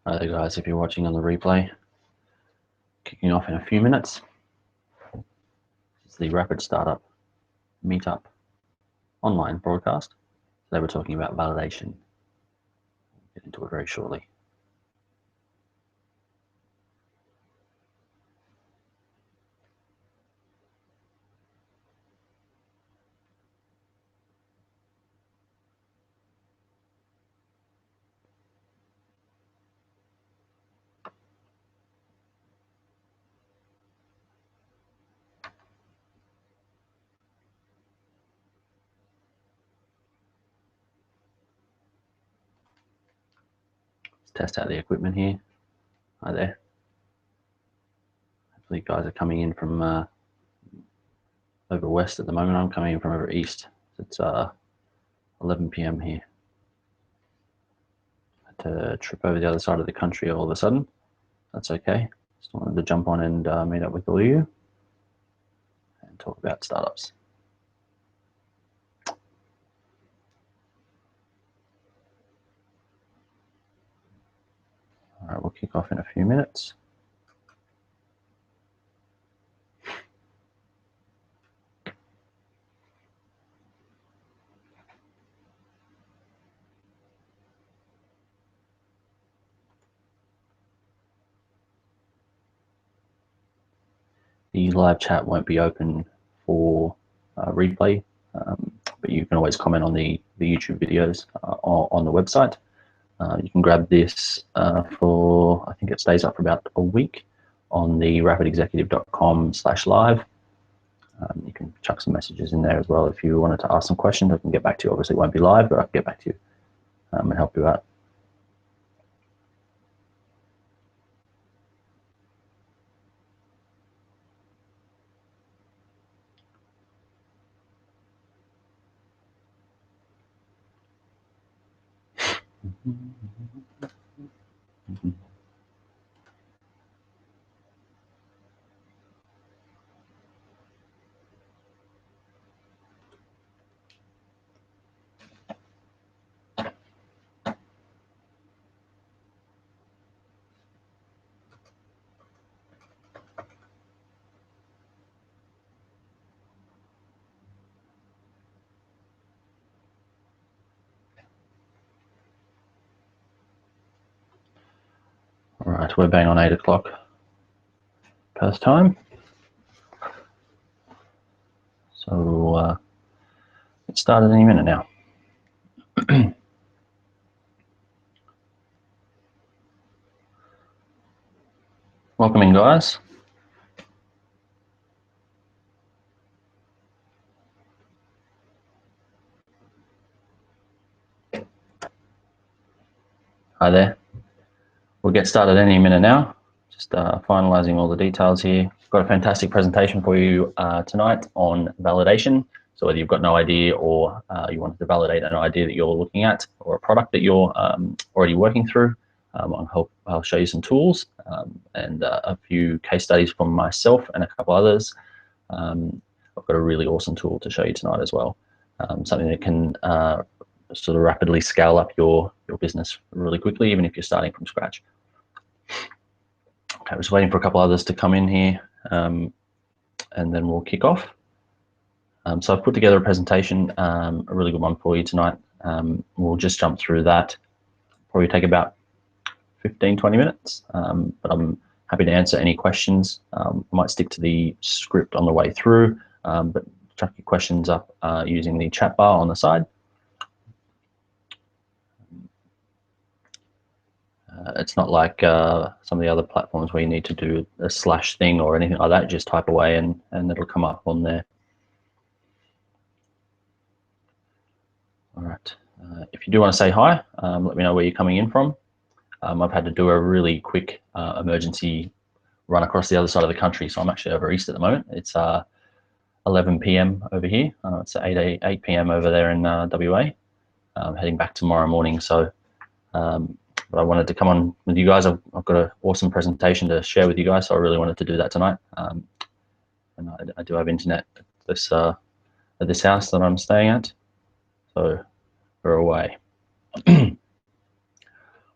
Hi there guys, if you're watching on the replay, kicking off in a few minutes. It's the Rapid Startup Meetup online broadcast. Today we're talking about validation. We'll get into it very shortly. Let's test out the equipment here. Hi there. Hopefully you guys are coming in from over west at the moment. I'm coming in from over east. It's 11 p.m. here. I had to trip over the other side of the country all of a sudden. That's okay. Just wanted to jump on and meet up with all of you and talk about startups. All right, we'll kick off in a few minutes. The live chat won't be open for replay, but you can always comment on the YouTube videos on the website. You can grab this for, I think it stays up for about a week on the rapidexecutive.com/live. You can chuck some messages in there as well if you wanted to ask some questions. I can get back to you. Obviously it won't be live, but I can get back to you and help you out. All right, we're bang on 8 o'clock Perth time. So it started any minute now. Welcome in, guys. Hi there. We'll get started any minute now. Just finalizing all the details here. Got a fantastic presentation for you tonight on validation. So whether you've got no idea or you wanted to validate an idea that you're looking at or a product that you're already working through, I'll show you some tools and a few case studies from myself and a couple others. I've got a really awesome tool to show you tonight as well. Something that can sort of rapidly scale up your business really quickly, even if you're starting from scratch. Okay, we're just waiting for a couple others to come in here, and then we'll kick off. So I've put together a presentation, a really good one for you tonight. We'll just jump through that. Probably take about 15-20 minutes, but I'm happy to answer any questions. Might stick to the script on the way through, but chuck your questions up using the chat bar on the side. It's not like some of the other platforms where you need to do a slash thing or anything like that. Just type away and it'll come up on there. All right. If you do want to say hi, let me know where you're coming in from. I've had to do a really quick emergency run across the other side of the country, so I'm actually over east at the moment. It's 11 p.m. over here. It's 8 p.m. over there in WA. I'm heading back tomorrow morning, so but I wanted to come on with you guys. I've got an awesome presentation to share with you guys, so I really wanted to do that tonight. And I do have internet at this house that I'm staying at, so we're away. All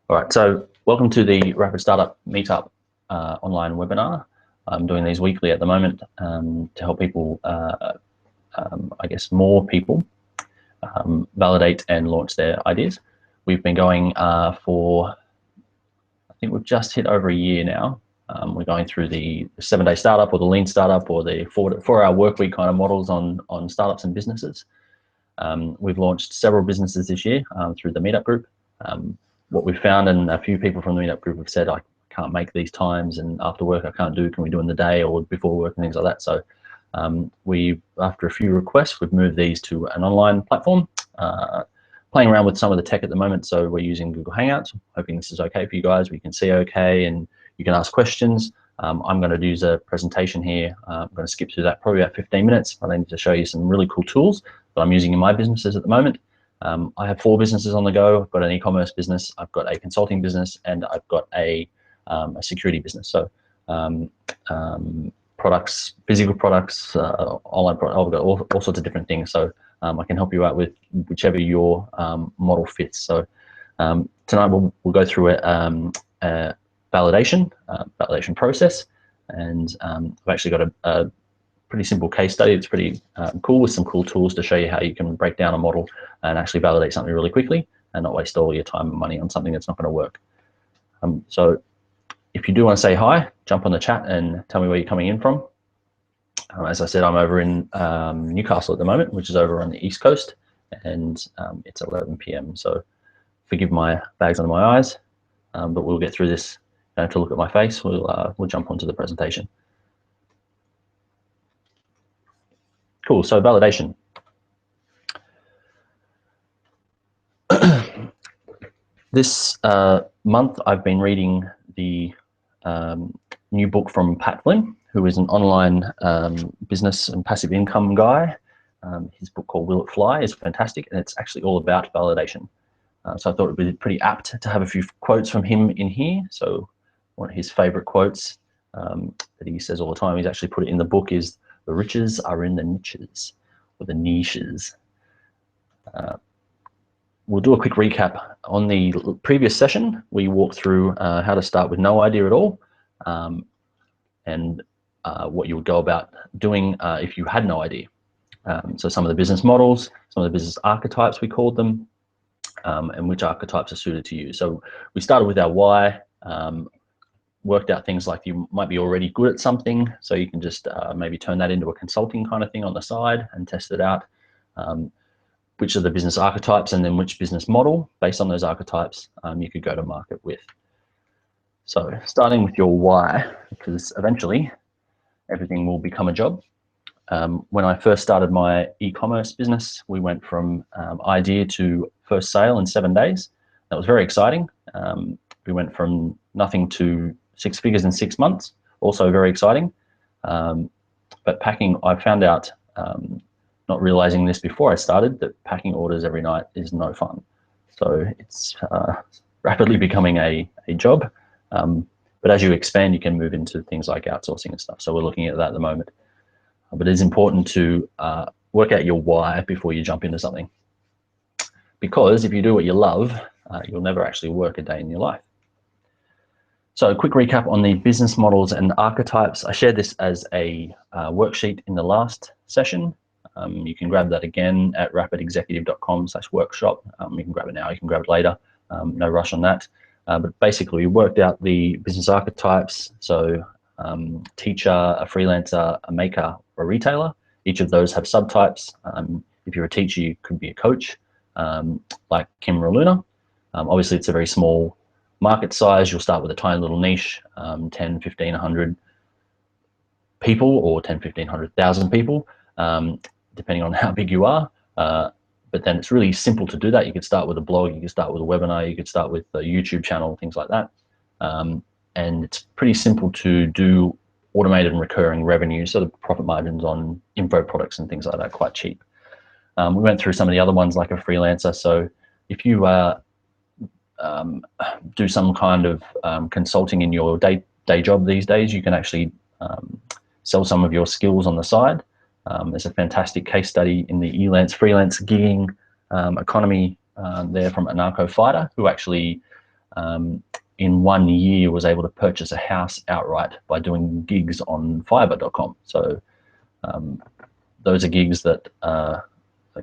right, so Welcome to the Rapid Startup Meetup online webinar. I'm doing these weekly at the moment to help people, I guess more people, validate and launch their ideas. We've been going for, I think we've just hit over a year now. We're going through the 7-day startup or the lean startup or the 4-hour work week kind of models on startups and businesses. We've launched several businesses this year through the meetup group. What we've found, and a few people from the meetup group have said, I can't make these times and after work I can't do, can we do in the day or before work and things like that. So after a few requests, we've moved these to an online platform, playing around with some of the tech at the moment. So we're using Google Hangouts, hoping this is okay for you guys. We can see okay and you can ask questions. I'm going to do a presentation here. I'm going to skip through that probably about 15 minutes. I need to show you some really cool tools that I'm using in my businesses at the moment. I have 4 businesses on the go. I've got an e-commerce business, I've got a consulting business, and I've got a security business. So products, physical products, online products, I've got all sorts of different things. So I can help you out with whichever your model fits. So tonight we'll go through a validation process, and I've actually got a pretty simple case study. It's pretty cool with some cool tools to show you how you can break down a model and actually validate something really quickly and not waste all your time and money on something that's not going to work. So if you do want to say hi, jump on the chat and tell me where you're coming in from. As I said, I'm over in Newcastle at the moment, which is over on the East Coast, and it's 11 p.m. So forgive my bags under my eyes, but we'll get through this. You don't have to look at my face. We'll jump onto the presentation. Cool, so validation. This month I've been reading the new book from Pat Flynn, who is an online business and passive income guy. His book called Will It Fly is fantastic, and it's actually all about validation. So I thought it would be pretty apt to have a few quotes from him in here. So one of his favorite quotes that he says all the time, he's actually put it in the book, is "The riches are in the niches," or the niches. We'll do a quick recap. On the previous session, we walked through how to start with no idea at all, and what you would go about doing if you had no idea. So some of the business models, some of the business archetypes, we called them, and which archetypes are suited to you. So we started with our why, worked out things like you might be already good at something, so you can just maybe turn that into a consulting kind of thing on the side and test it out. Which are the business archetypes, and then which business model based on those archetypes you could go to market with. So starting with your why, because eventually everything will become a job. When I first started my e-commerce business, we went from idea to first sale in 7 days. That was very exciting. We went from nothing to 6 figures in 6 months, also very exciting. But packing, I found out, not realizing this before I started, that packing orders every night is no fun. So it's rapidly becoming a job. But as you expand, you can move into things like outsourcing and stuff. So we're looking at that at the moment. But it's important to work out your why before you jump into something. Because if you do what you love, you'll never actually work a day in your life. So a quick recap on the business models and archetypes. I shared this as a worksheet in the last session. You can grab that again at rapidexecutive.com/workshop. You can grab it now, you can grab it later. No rush on that. But basically we worked out the business archetypes. So teacher, a freelancer, a maker, or a retailer. Each of those have subtypes. If you're a teacher, you could be a coach, like Kim or Luna. Obviously it's a very small market size. You'll start with a tiny little niche, 10, 15, 100 people, or 10, 15, 100,000 people. Depending on how big you are, but then it's really simple to do that. You could start with a blog, you could start with a webinar, you could start with a YouTube channel, things like that. And it's pretty simple to do automated and recurring revenue, so the profit margins on info products and things like that are quite cheap. We went through some of the other ones like a freelancer. So if you do some kind of consulting in your day job these days, you can actually sell some of your skills on the side. There's a fantastic case study in the freelance gigging economy there from Anarcho Fighter, who actually in 1 year was able to purchase a house outright by doing gigs on fiverr.com. So those are gigs that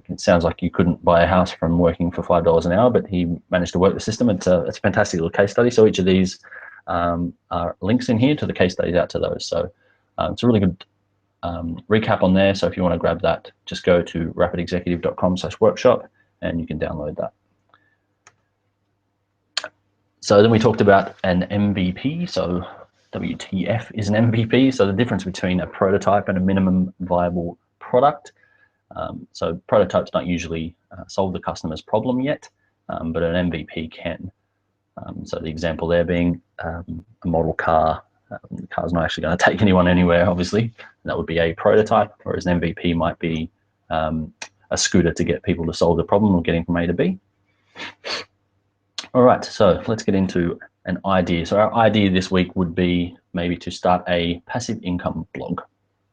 it sounds like you couldn't buy a house from working for $5 an hour, but he managed to work the system. It's a fantastic little case study. So each of these are links in here to the case studies out to those. So it's a really good recap on there. So if you want to grab that, just go to rapidexecutive.com/workshop and you can download that. So then we talked about an MVP. So WTF is an MVP. So the difference between a prototype and a minimum viable product. So prototypes don't usually solve the customer's problem yet, but an MVP can. So the example there being a model car. The car's not actually going to take anyone anywhere, obviously. And that would be a prototype, whereas an MVP might be a scooter to get people to solve the problem of getting from A to B. All right, so let's get into an idea. So our idea this week would be maybe to start a passive income blog.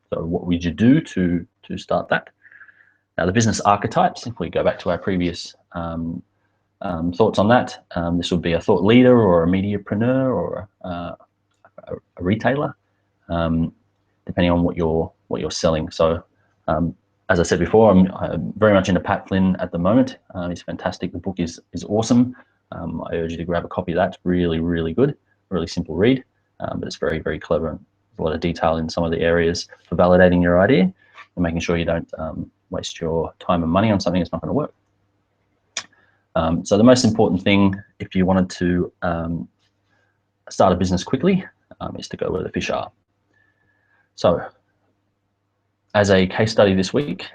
So what would you do to start that? Now the business archetypes, if we go back to our previous thoughts on that, this would be a thought leader or a mediapreneur or a retailer, depending on what you're selling. So as I said before, I'm very much into Pat Flynn at the moment. He's fantastic. The book is awesome. I urge you to grab a copy of that. It's really, really good, really simple read, but it's very, very clever. And there's a lot of detail in some of the areas for validating your idea and making sure you don't waste your time and money on something that's not going to work. So the most important thing, if you wanted to start a business quickly, is to go where the fish are. So as a case study this week,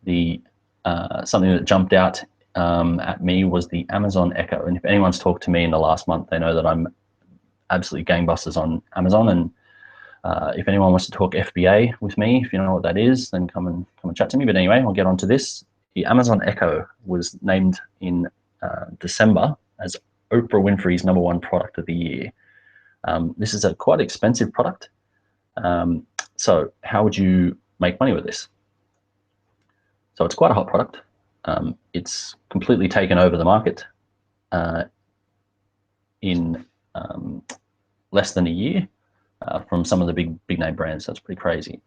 something that jumped out at me was the Amazon Echo. And if anyone's talked to me in the last month, they know that I'm absolutely gangbusters on Amazon. And if anyone wants to talk FBA with me, if you know what that is, then come and chat to me. But anyway, I'll get on to this. The Amazon Echo was named in December as Oprah Winfrey's #1 product of the year. This is a quite expensive product. So how would you make money with this? So it's quite a hot product. It's completely taken over the market in less than a year from some of the big name brands. That's pretty crazy.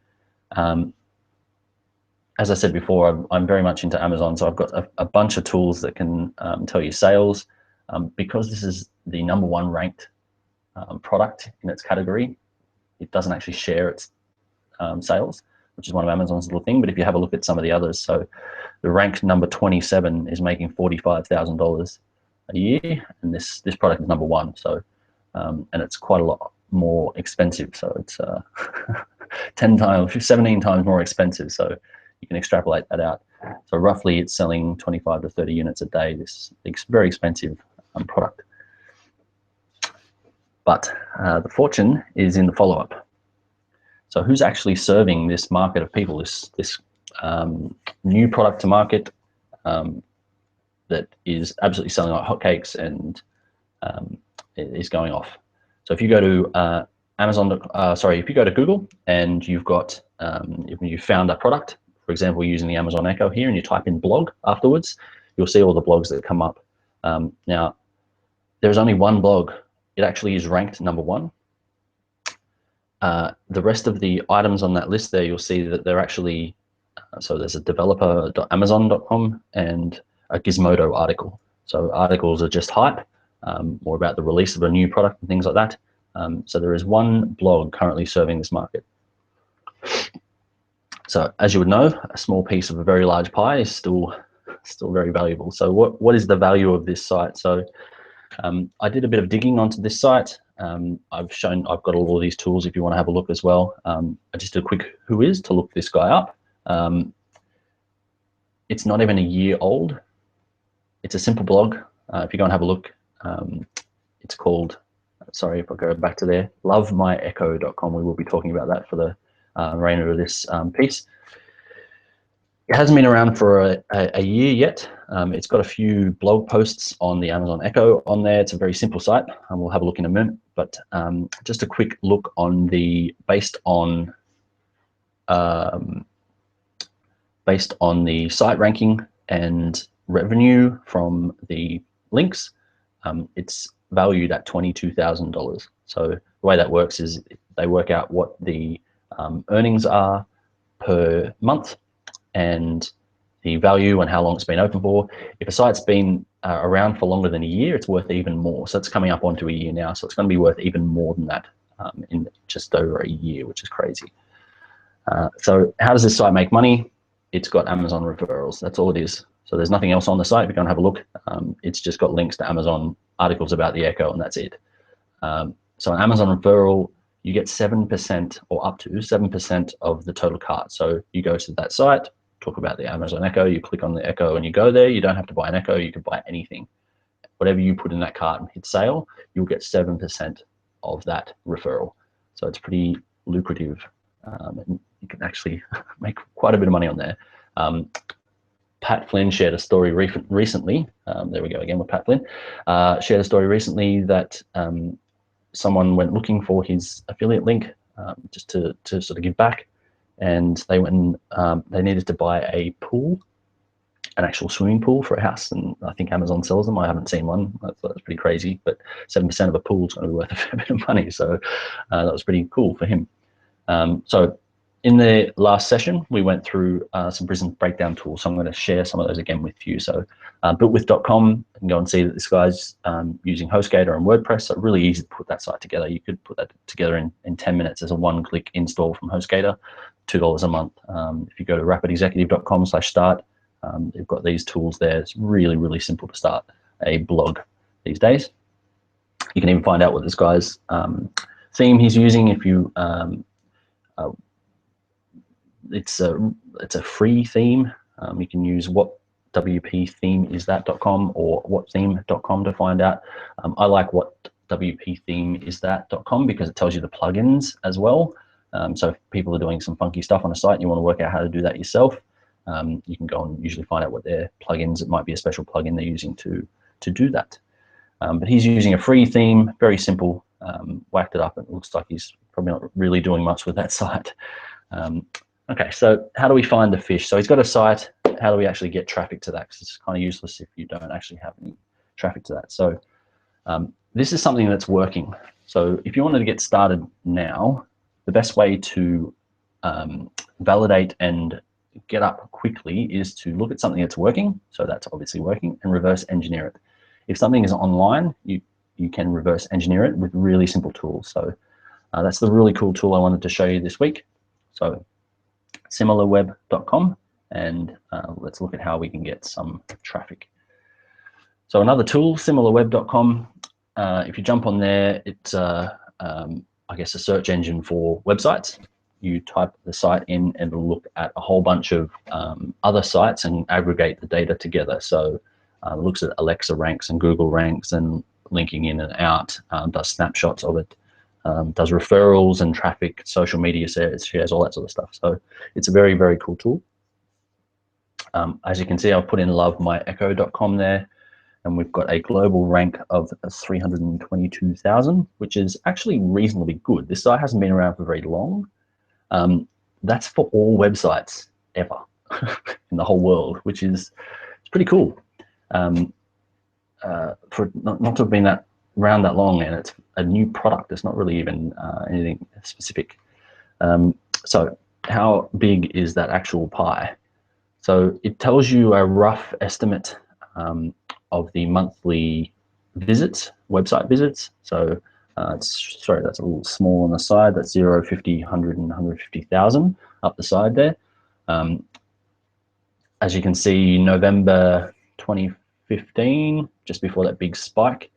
As I said before, I'm very much into Amazon, so I've got a bunch of tools that can tell you sales. Because this is the #1 ranked product in its category, it doesn't actually share its sales, which is one of Amazon's little thing. But if you have a look at some of the others, so the rank number 27 is making $45,000 a year, and this product is #1. So and it's quite a lot more expensive. So it's 17 times more expensive. So you can extrapolate that out. So roughly it's selling 25 to 30 units a day, this very expensive product. But the fortune is in the follow-up. So who's actually serving this market of people, this new product to market that is absolutely selling like hotcakes and is going off? So if you go to if you go to Google and you've got, if you found a product, for example, using the Amazon Echo here, and you type in blog afterwards, you'll see all the blogs that come up. Now, there's only one blog. It actually is ranked #1. The rest of the items on that list there, you'll see that they're actually, so there's a developer.amazon.com and a Gizmodo article. So articles are just hype, more about the release of a new product and things like that. So there is one blog currently serving this market. So as you would know, a small piece of a very large pie is still very valuable. So what is the value of this site? So I did a bit of digging onto this site. I've got all of these tools if you want to have a look as well. I just did a quick whois to look this guy up. It's not even a year old. It's a simple blog. If you go and have a look, it's called, sorry if I go back to there, lovemyecho.com. We will be talking about that for the remainder of this piece. It hasn't been around for a year yet. It's got a few blog posts on the Amazon Echo on there. It's a very simple site, and we'll have a look in a minute. But just a quick look on based on the site ranking and revenue from the links. It's valued at $22,000. So the way that works is they work out what the earnings are per month and the value and how long it's been open for. If a site's been around for longer than a year, it's worth even more. So it's coming up onto a year now. So it's going to be worth even more than that in just over a year, which is crazy. So how does this site make money? It's got Amazon referrals. That's all it is. So there's nothing else on the site. If you go and have a look, it's just got links to Amazon articles about the Echo, and that's it. So an Amazon referral, you get 7% or up to 7% of the total cart. So you go to that site, talk about the Amazon Echo, you click on the Echo and you go there. You don't have to buy an Echo, you can buy anything. Whatever you put in that cart and hit sale, you'll get 7% of that referral. So it's pretty lucrative. And you can actually make quite a bit of money on there. Pat Flynn shared a story recently. There we go again with Pat Flynn. Shared a story recently that someone went looking for his affiliate link just to sort of give back, and they went and they needed to buy a pool, an actual swimming pool for a house, and I think Amazon sells them. I haven't seen one. I thought that's pretty crazy, but 7% of a pool is going to be worth a fair bit of money, so that was pretty cool for him. So in the last session, we went through some business breakdown tools. So I'm going to share some of those again with you. So builtwith.com, you can go and see that this guy's using HostGator and WordPress. So really easy to put that site together. You could put that together in 10 minutes as a one-click install from HostGator, $2 a month. If you go to rapidexecutive.com/start, they've got these tools there. It's really, really simple to start a blog these days. You can even find out what this guy's theme he's using. If you it's a free theme. You can use whatwpthemeisthat.com or whattheme.com to find out. I like whatwpthemeisthat.com because it tells you the plugins as well. So if people are doing some funky stuff on a site and you want to work out how to do that yourself, you can go and usually find out what their plugins. It might be a special plugin they're using to do that. But he's using a free theme, very simple. Whacked it up. It looks like he's probably not really doing much with that site. Okay, so how do we find the fish? So he's got a site. How do we actually get traffic to that? Because it's kind of useless if you don't actually have any traffic to that. So this is something that's working. So if you wanted to get started now, the best way to validate and get up quickly is to look at something that's working. So that's obviously working, and reverse engineer it. If something is online, you can reverse engineer it with really simple tools. So that's the really cool tool I wanted to show you this week. So similarweb.com, and let's look at how we can get some traffic. So another tool, similarweb.com. If you jump on there, it's I guess a search engine for websites. You type the site in and it'll look at a whole bunch of other sites and aggregate the data together. So it looks at Alexa ranks and Google ranks and linking in and out, does snapshots of it, does referrals and traffic, social media shares, all that sort of stuff. So it's a very, very cool tool. As you can see, I've put in lovemyecho.com there, and we've got a global rank of 322,000, which is actually reasonably good. This site hasn't been around for very long. That's for all websites ever in the whole world, which is it's pretty cool. For not to have been around that long, and it's a new product. It's not really even anything specific. So how big is that actual pie? So it tells you a rough estimate of the monthly visits, website visits. So sorry, that's a little small on the side. That's 0, 50, 100, and 150,000 up the side there. As you can see, November 2015, just before that big spike,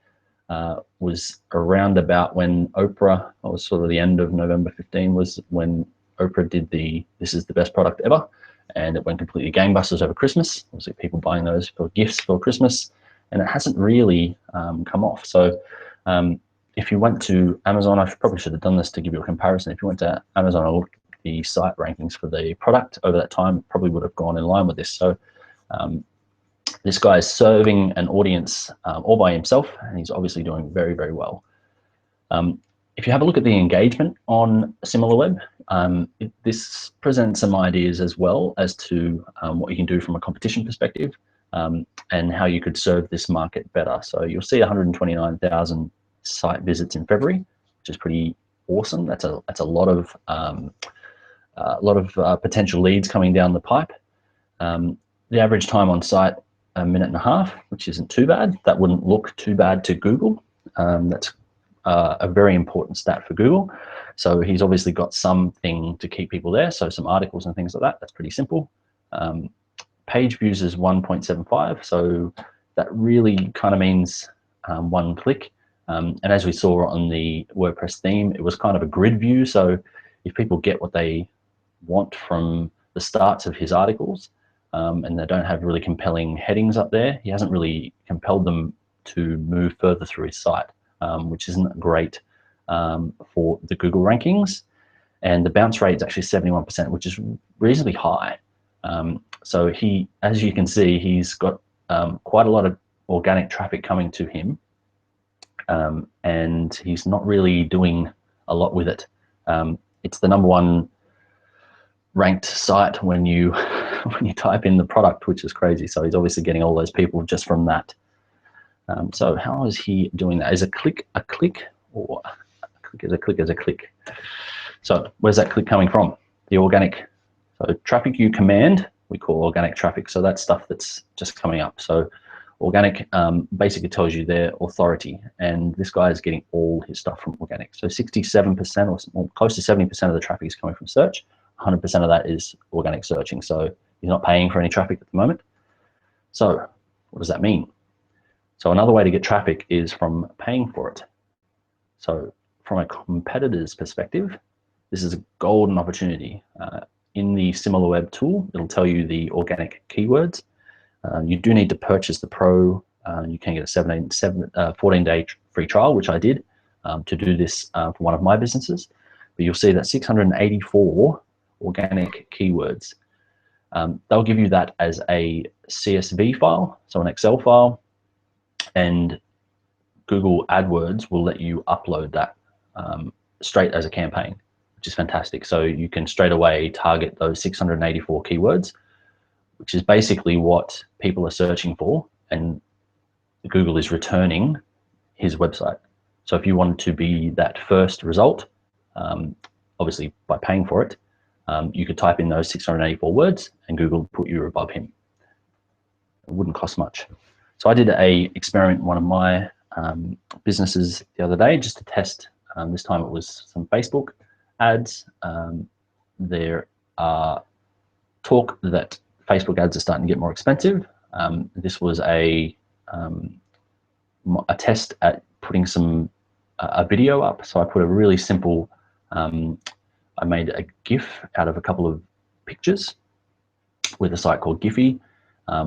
was around about when Oprah, or was sort of the end of November 15, was when Oprah did the "This is the best product ever," and it went completely gangbusters over Christmas. Obviously, people buying those for gifts for Christmas, and it hasn't really come off. So if you went to Amazon, I probably should have done this to give you a comparison. If you went to Amazon and looked at the site rankings for the product over that time, it probably would have gone in line with this. So this guy is serving an audience all by himself, and he's obviously doing very, very well. If you have a look at the engagement on SimilarWeb, this presents some ideas as well as to what you can do from a competition perspective. and how you could serve this market better. So you'll see 129,000 site visits in February, which is pretty awesome. That's a lot of potential leads coming down the pipe. The average time on site, 1.5 minutes, which isn't too bad. That wouldn't look too bad to Google. That's a very important stat for Google. So he's obviously got something to keep people there. So some articles and things like that. That's pretty simple. Page views is 1.75. So that really kind of means one click. And as we saw on the WordPress theme, it was kind of a grid view. So if people get what they want from the starts of his articles, and they don't have really compelling headings up there, he hasn't really compelled them to move further through his site, which isn't great for the Google rankings. And the bounce rate is actually 71%, which is reasonably high. So he, as you can see, he's got quite a lot of organic traffic coming to him, and he's not really doing a lot with it. It's the #1 ranked site when you when you type in the product, which is crazy. So he's obviously getting all those people just from that. So how is he doing that? Is a click, or a click is a click? So where's that click coming from? The organic. So traffic you command, we call organic traffic. So that's stuff that's just coming up. So organic basically tells you their authority, and this guy is getting all his stuff from organic. So 67% or close to 70% of the traffic is coming from search. 100% of that is organic searching. So he's not paying for any traffic at the moment. So what does that mean? So another way to get traffic is from paying for it. So from a competitor's perspective, this is a golden opportunity. In the SimilarWeb tool, it'll tell you the organic keywords. You do need to purchase the Pro. You can get a 14-day free trial, which I did to do this for one of my businesses. But you'll see that 684 organic keywords. They'll give you that as a CSV file, so an Excel file, and Google AdWords will let you upload that straight as a campaign, which is fantastic. So you can straight away target those 684 keywords, which is basically what people are searching for, and Google is returning his website. So if you wanted to be that first result, obviously by paying for it, you could type in those 684 words and Google put you above him. It wouldn't cost much. So I did a experiment in one of my businesses the other day just to test. This time it was some Facebook ads. There are talk that Facebook ads are starting to get more expensive. This was a test at putting a video up. So I put a really simple, I made a GIF out of a couple of pictures with a site called Giphy,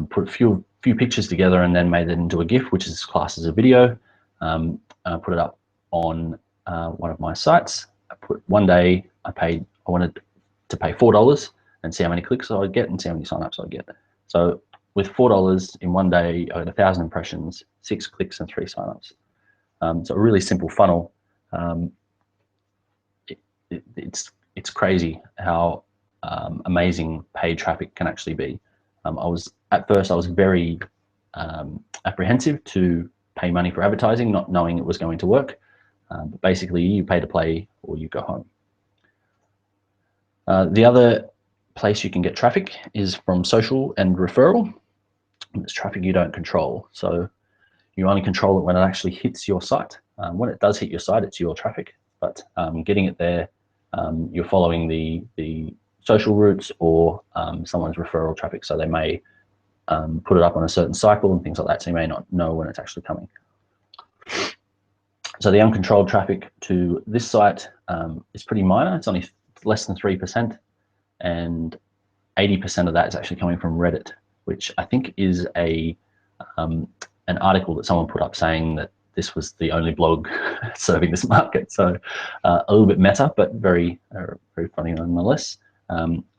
put a few pictures together and then made it into a GIF, which is classed as a video. I put it up on one of my sites. I put one day, I wanted to pay $4 and see how many clicks I'd get and see how many signups I'd get. So with $4 in one day, I had 1,000 impressions, 6 clicks and 3 signups. So a really simple funnel. It's crazy how amazing paid traffic can actually be. At first I was very apprehensive to pay money for advertising, not knowing it was going to work. But basically, you pay to play or you go home. The other place you can get traffic is from social and referral. It's traffic you don't control. So you only control it when it actually hits your site. When it does hit your site, it's your traffic. But getting it there, you're following the social routes or someone's referral traffic. So they may put it up on a certain cycle and things like that. So you may not know when it's actually coming. So the uncontrolled traffic to this site is pretty minor. It's only less than 3%, and 80% of that is actually coming from Reddit, which I think is an article that someone put up saying that this was the only blog serving this market. So a little bit meta, but very funny nonetheless.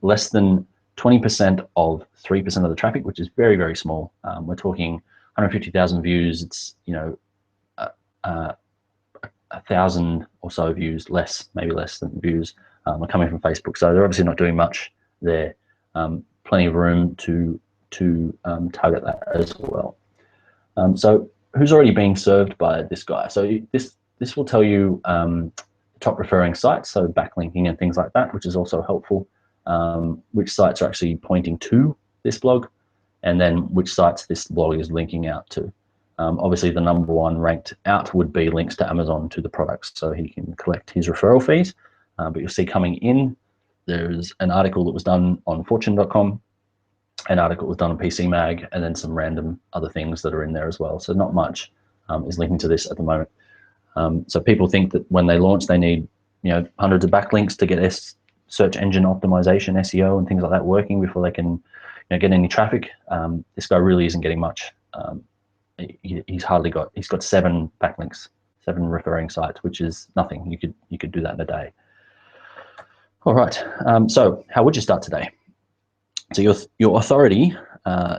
Less than 20% of 3% of the traffic, which is very, very small. We're talking 150,000 views. It's 1,000 or so views, maybe less than views, are coming from Facebook. So they're obviously not doing much there. Plenty of room to to target that as well. So who's already being served by this guy? So this will tell you top referring sites, so backlinking and things like that, which is also helpful. Which sites are actually pointing to this blog, and then which sites this blog is linking out to. Obviously, the number one ranked out would be links to Amazon to the products, so he can collect his referral fees. But you'll see coming in, there's an article that was done on fortune.com, an article was done on PC Mag, and then some random other things that are in there as well. So not much is linking to this at the moment. So people think that when they launch, they need hundreds of backlinks to get search engine optimization, SEO, and things like that working before they can get any traffic. This guy really isn't getting much. He's got 7 backlinks, 7 referring sites, which is nothing. You could do that in a day. All right. So how would you start today? So your authority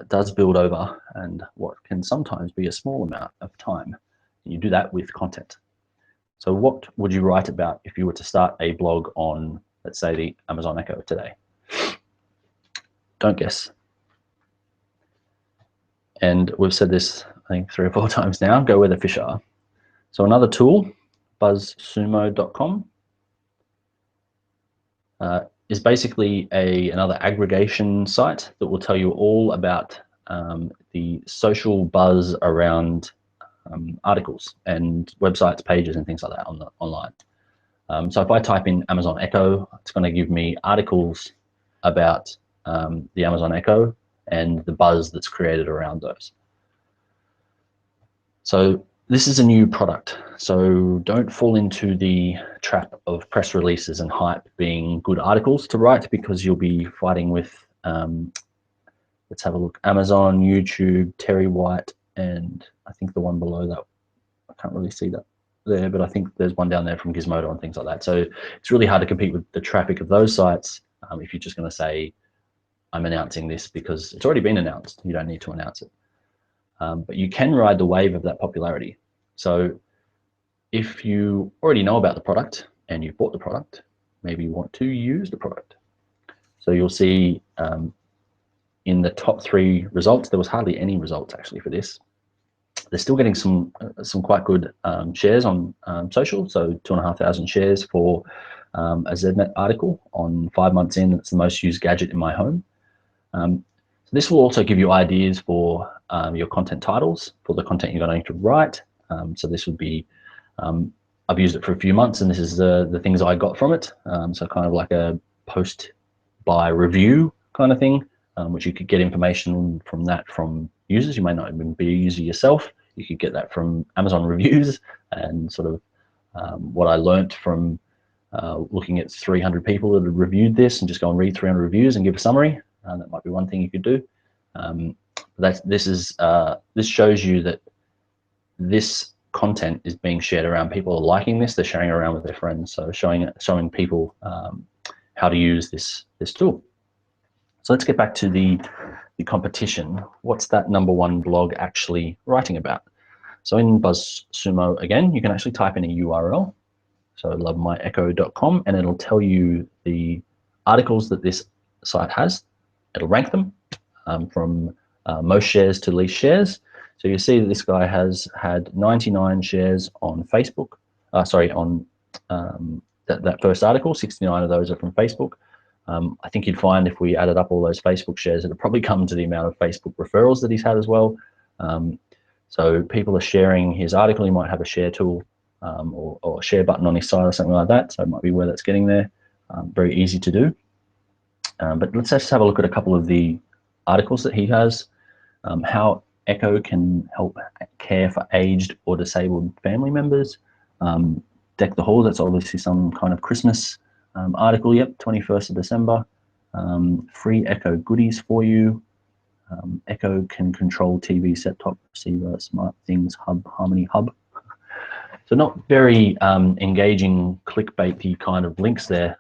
does build over, and what can sometimes be a small amount of time. You do that with content. So what would you write about if you were to start a blog on, let's say, the Amazon Echo today? Don't guess. And we've said this, I think, 3 or 4 times now, go where the fish are. So another tool, buzzsumo.com, is basically another aggregation site that will tell you all about the social buzz around articles and websites, pages, and things like that online. So if I type in Amazon Echo, it's going to give me articles about the Amazon Echo and the buzz that's created around those. So this is a new product, so don't fall into the trap of press releases and hype being good articles to write, because you'll be fighting with, let's have a look, Amazon, YouTube, Terry White, and I think the one below that, I can't really see that there, but I think there's one down there from Gizmodo and things like that. So it's really hard to compete with the traffic of those sites if you're just going to say, I'm announcing this because it's already been announced. You don't need to announce it. But you can ride the wave of that popularity. So if you already know about the product and you've bought the product, maybe you want to use the product. So you'll see in the top 3 results, there was hardly any results actually for this. They're still getting some quite good shares on social. So 2,500 shares for a ZNet article on 5 months in. It's the most used gadget in my home. So this will also give you ideas for your content titles, for the content you're going to write. So this would be, I've used it for a few months, and this is the things I got from it. So kind of like a post-buy review kind of thing, which you could get information from users. You may not even be a user yourself. You could get that from Amazon reviews and sort of what I learned from looking at 300 people that had reviewed this, and just go and read 300 reviews and give a summary. That might be one thing you could do. This shows you that this content is being shared around. People are liking this. They're sharing it around with their friends. So showing people how to use this tool. So let's get back to the competition. What's that number 1 blog actually writing about? So in BuzzSumo, again, you can actually type in a URL. So lovemyecho.com, and it'll tell you the articles that this site has. It'll rank them from most shares to least shares. So you see that this guy has had 99 shares on Facebook. On that first article, 69 of those are from Facebook. I think you'd find if we added up all those Facebook shares, it'd probably come to the amount of Facebook referrals that he's had as well. So people are sharing his article. He might have a share tool or a share button on his site or something like that. So it might be where that's getting there. Very easy to do. But let's just have a look at a couple of the articles that he has. How Echo can help care for aged or disabled family members. Deck the Hall, that's obviously some kind of Christmas article. Yep, 21st of December. Free Echo goodies for you. Echo can control TV, set-top receiver, smart things, hub, Harmony Hub. So not very engaging, clickbaity kind of links there.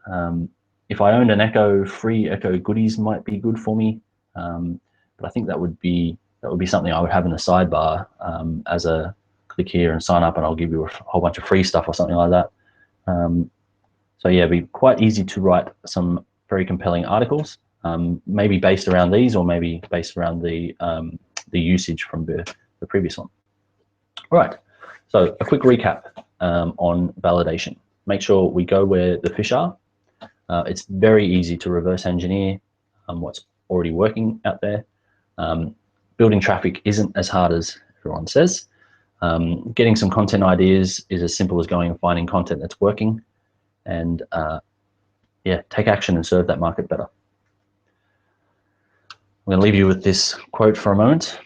If I owned an Echo, free Echo goodies might be good for me, but I think that would be something I would have in the sidebar as a click here and sign up, and I'll give you a whole bunch of free stuff or something like that. So yeah, it'd be quite easy to write some very compelling articles. maybe based around these, or maybe based around the usage from the previous one. All right, so a quick recap on validation. Make sure we go where the fish are. It's very easy to reverse engineer what's already working out there. Building traffic isn't as hard as everyone says. Getting some content ideas is as simple as going and finding content that's working, and yeah, take action and serve that market better. I'm going to leave you with this quote for a moment.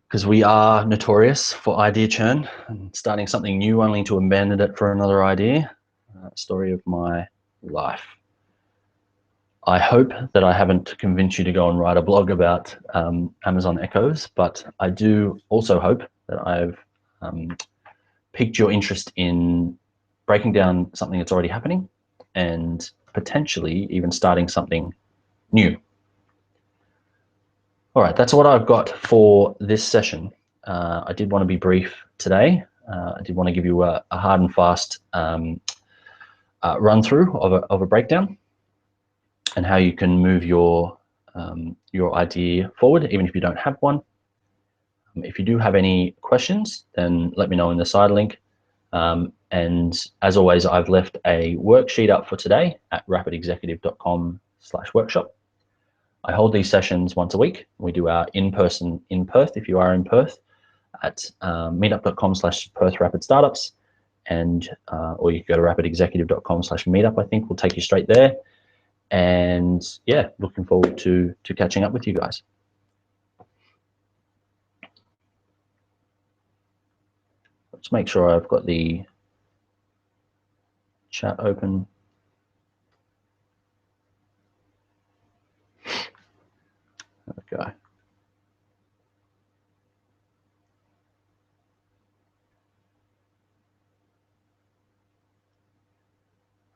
Because we are notorious for idea churn and starting something new only to abandon it for another idea. Story of my life. I hope that I haven't convinced you to go and write a blog about Amazon Echoes, but I do also hope that I've piqued your interest in breaking down something that's already happening and potentially even starting something new. All right, that's what I've got for this session. I did want to be brief today. I did want to give you a hard and fast run through of a breakdown and how you can move your idea forward, even if you don't have one. If you do have any questions, then let me know in the side link. And as always, I've left a worksheet up for today at rapidexecutive.com/workshop. I hold these sessions once a week. We do our in-person in Perth, if you are in Perth, at meetup.com/Perth Rapid Startups, and or you can go to rapidexecutive.com/meetup. I think will take you straight there. And yeah, looking forward to catching up with you guys. Let's make sure I've got the chat open. Okay.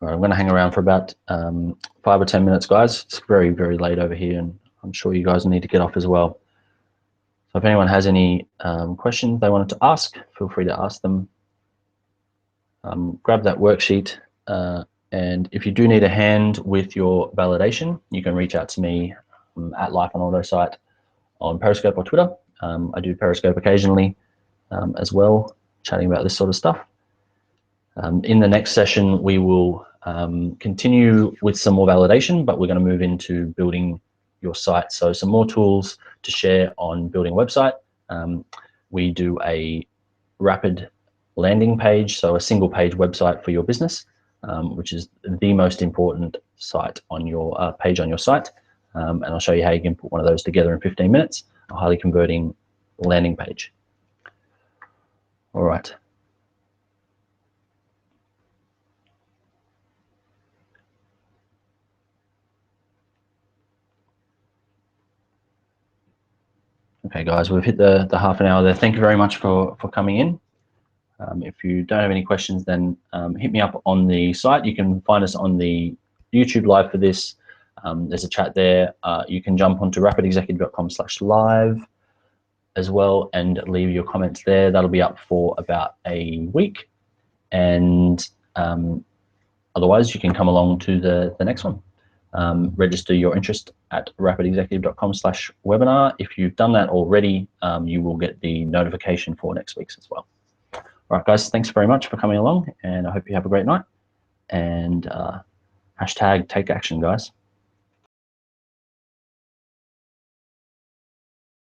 All right, I'm going to hang around for about 5 or 10 minutes, guys. It's very, very late over here, and I'm sure you guys need to get off as well. So if anyone has any questions they wanted to ask, feel free to ask them. Grab that worksheet, and if you do need a hand with your validation, you can reach out to me at Life on Auto site on Periscope or Twitter. I do Periscope occasionally as well, chatting about this sort of stuff. In the next session, we will continue with some more validation, but we're going to move into building your site. So some more tools to share on building a website. We do a rapid landing page, so a single page website for your business, which is the most important site on your page on your site. And I'll show you how you can put one of those together in 15 minutes, a highly converting landing page. All right. Okay, guys, we've hit the half an hour there. Thank you very much for coming in. If you don't have any questions, then hit me up on the site. You can find us on the YouTube live for this. There's a chat there. You can jump onto rapidexecutive.com/live as well and leave your comments there. That'll be up for about a week. And otherwise, you can come along to the next one. Register your interest at rapidexecutive.com/webinar. If you've done that already, you will get the notification for next week's as well. All right, guys, thanks very much for coming along, and I hope you have a great night. And hashtag take action, guys.